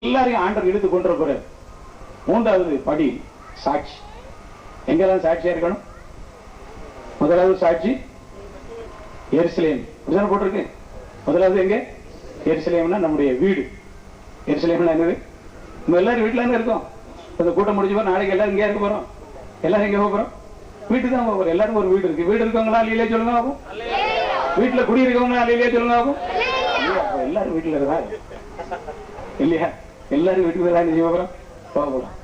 எல்லாரையும் ஆண்டவர் இழுத்து கொண்டு போறாரு. மூன்றாவது படி சாட்சி. எங்கெல்லாம் சாட்சியா இருக்கணும்? முதலாவது சாட்சி எருசலேம் போட்டிருக்கு. முதலாவது எங்க? எருசலேம்னா நம்முடைய வீடு. எருசலேம்னா என்னது? நம்ம எல்லாரும் வீட்டுல என்ன இருக்கோம்? இந்த கூட்டம் முடிஞ்சு போறோம். நாளைக்கு எல்லாரும் இங்கே இருக்க போறோம். எல்லாரும் எங்க போறோம்? வீட்டுக்கு தான் போறோம். எல்லாரும் ஒரு வீடு இருக்கு. வீடு இருக்கவங்களா இல்லையே சொல்லுங்க ஆகும். வீட்டுல குடி இருக்கவங்களா இல்லையே சொல்லுங்க ஆகும். எல்லாரும் வீட்டுல இருக்கா இல்லையா? எல்லாரும் வீட்டுக்கு தான் செய்ய போறோம். போக போறோம்.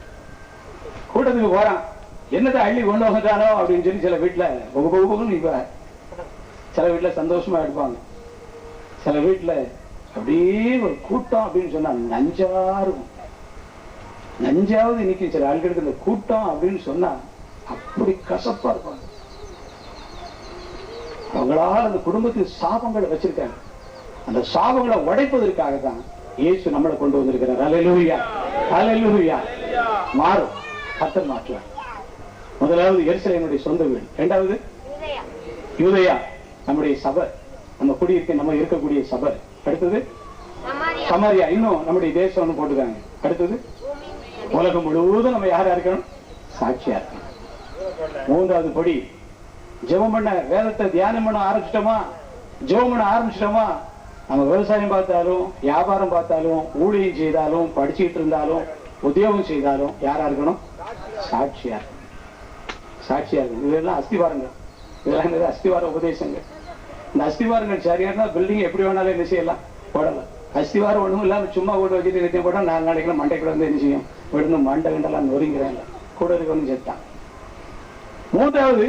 கூட்டத்துக்கு போறான். என்னதை அள்ளி கொண்டு வந்துட்டானோ அப்படின்னு சொல்லி சில வீட்டுல பொகுன்னு இப்ப சில வீட்டுல சந்தோஷமா எடுப்பாங்க. சில வீட்டுல அப்படியே ஒரு கூட்டம் அப்படின்னு சொன்னா நஞ்சா இருக்கும். நஞ்சாவது இன்னைக்கு சில ஆட்களுக்கு இந்த கூட்டம் அப்படின்னு சொன்னா அப்படி கசப்பா இருப்பாங்க. அவங்களால அந்த குடும்பத்துக்கு சாபங்களை வச்சிருக்காங்க. அந்த சாபங்களை உடைப்பதற்காக தான் இயேசு நம்மளை கொண்டு வந்திருக்கிறார். அல்லேலூயா, அல்லேலூயா. மாறும், கர்த்தர் மாற்றுவார். முதலாவது எருசலேமுடைய சொந்த வீடு. இரண்டாவது யூதேயா, நம்முடைய சபை, நம்ம குடியிருக்க நம்ம இருக்கக்கூடிய சபை. அடுத்தது சமாரியா, இன்னும் நம்முடைய தேசம் போட்டுக்காங்க. அடுத்தது உலகம் முழுவதும் நம்ம யாரா இருக்கணும்? சாட்சியா இருக்கணும். மூன்றாவது படி ஜெபம் பண்ண, வேதத்தை தியானம் பண்ண ஆரம்பிச்சிட்டோமா? ஜெபம் பண்ண ஆரம்பிச்சிட்டோமா? நம்ம விவசாயம் பார்த்தாலும், வியாபாரம் பார்த்தாலும், ஊழியம் செய்தாலும், படிச்சுட்டு இருந்தாலும், உத்தியோகம் செய்தாலும் யாரா இருக்கணும்? சாட்சியா இருக்கணும். சாட்சியா இருக்கணும். இதெல்லாம் அஸ்திவாரங்கள். இதெல்லாம் அஸ்திவார உபதேசங்கள். இந்த அஸ்திவாரங்கள் சரியா இருந்தா பில்டிங் எப்படி வேணாலும் என்ன செய்யலாம், போடலாம். அஸ்திவாரம் ஒண்ணும் இல்லாம சும்மா கூட வச்சுட்டு நிறுத்தி போட்டா 4 நாளைக்குள்ள மண்டை கூட வந்து என்ன செய்யும்? விடுந்து மண்டை கண்டெல்லாம் நொறுங்கிறாங்க. கூட இருக்கணும் செத்தான். மூன்றாவது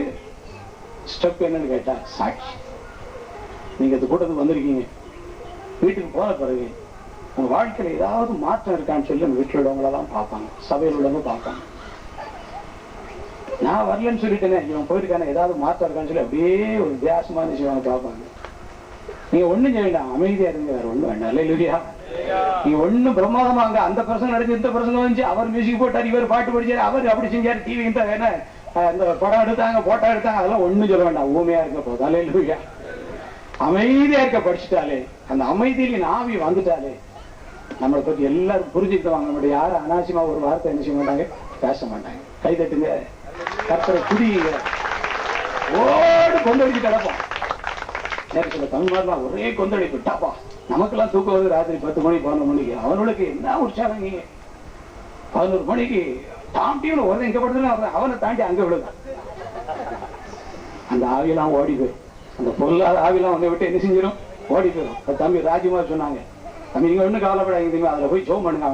ஸ்டெப் என்னன்னு கேட்டா சாட்சி. நீங்க இந்த கூட்டத்துக்கு வந்திருக்கீங்க. வீட்டுக்கு போன பிறகு உங்க வாழ்க்கையில ஏதாவது மாற்றம் இருக்கான்னு சொல்லி வீட்டில் உள்ளவங்களெல்லாம் பார்ப்பாங்க, சபையில் உள்ளவங்க பார்ப்பாங்க. நான் வரலன்னு சொல்லிட்டேனே, இவன் போயிருக்கானே, ஏதாவது மாற்றம் இருக்கான்னு சொல்லி அப்படியே ஒரு வித்தியாசமான விஷயம் பார்ப்பாங்க. நீங்க ஒண்ணும் செய்ய வேண்டாம், அமைதியா இருங்க, வேற ஒண்ணும் வேண்டாம். அல்லேலூயா. நீங்க ஒண்ணும் பிரமாதமாங்க, அந்த பிரசங்கம் நடந்து இந்த பிரசங்கம் வந்து அவர் மியூசிக் போட்டார், இவர் பாட்டு படிச்சாரு, அவர் அப்படி செஞ்சாரு, டிவி வேணா இந்த படம் எடுத்தாங்க, போட்டோ எடுத்தாங்க, அதெல்லாம் ஒண்ணும் சொல்ல வேண்டாம். ஊமையா இருக்க போதும். அல்லேலூயா. அமைதியா இருக்க படிச்சுட்டாலே, அந்த அமைதியில ஆவி வந்துட்டாலே நம்மளை பத்தி எல்லாரும் புரிஞ்சுக்கிடுவாங்க. நம்மளுடைய யாரும் அனாவசியமா ஒரு வார்த்தை என்ன செய்ய மாட்டாங்க, பேச மாட்டாங்க. கை தட்டுங்க, கர்த்தரை துதிங்க, ஓடு கொந்தளிச்சு கிடப்போம். நேரத்துல தமிழ்நாடுலாம் ஒரே கொந்தளிப்பு டாப்பா. நமக்கெல்லாம் தூக்கம் வந்து ராத்திரி 10 மணி 11 மணிக்கு. அவனுக்கு என்ன உற்சாகம். நீங்க 11 மணிக்கு தாண்டியும் ஒரு இங்க படுத்துனா அவனை தாண்டி அங்க விழுது. அந்த ஆவியெல்லாம் ஓடி போயிடும். அந்த பொருளாத ஆவியெல்லாம் வந்து விட்டு என்ன செஞ்சிடும், ஓடி போயிடும். தம்பி ராஜ்குமார் சொன்னாங்க, தம்பி நீங்க ஒன்னும் கவலைப்படாதீங்க, அதுல போய் ஜோம் பண்ணுங்க.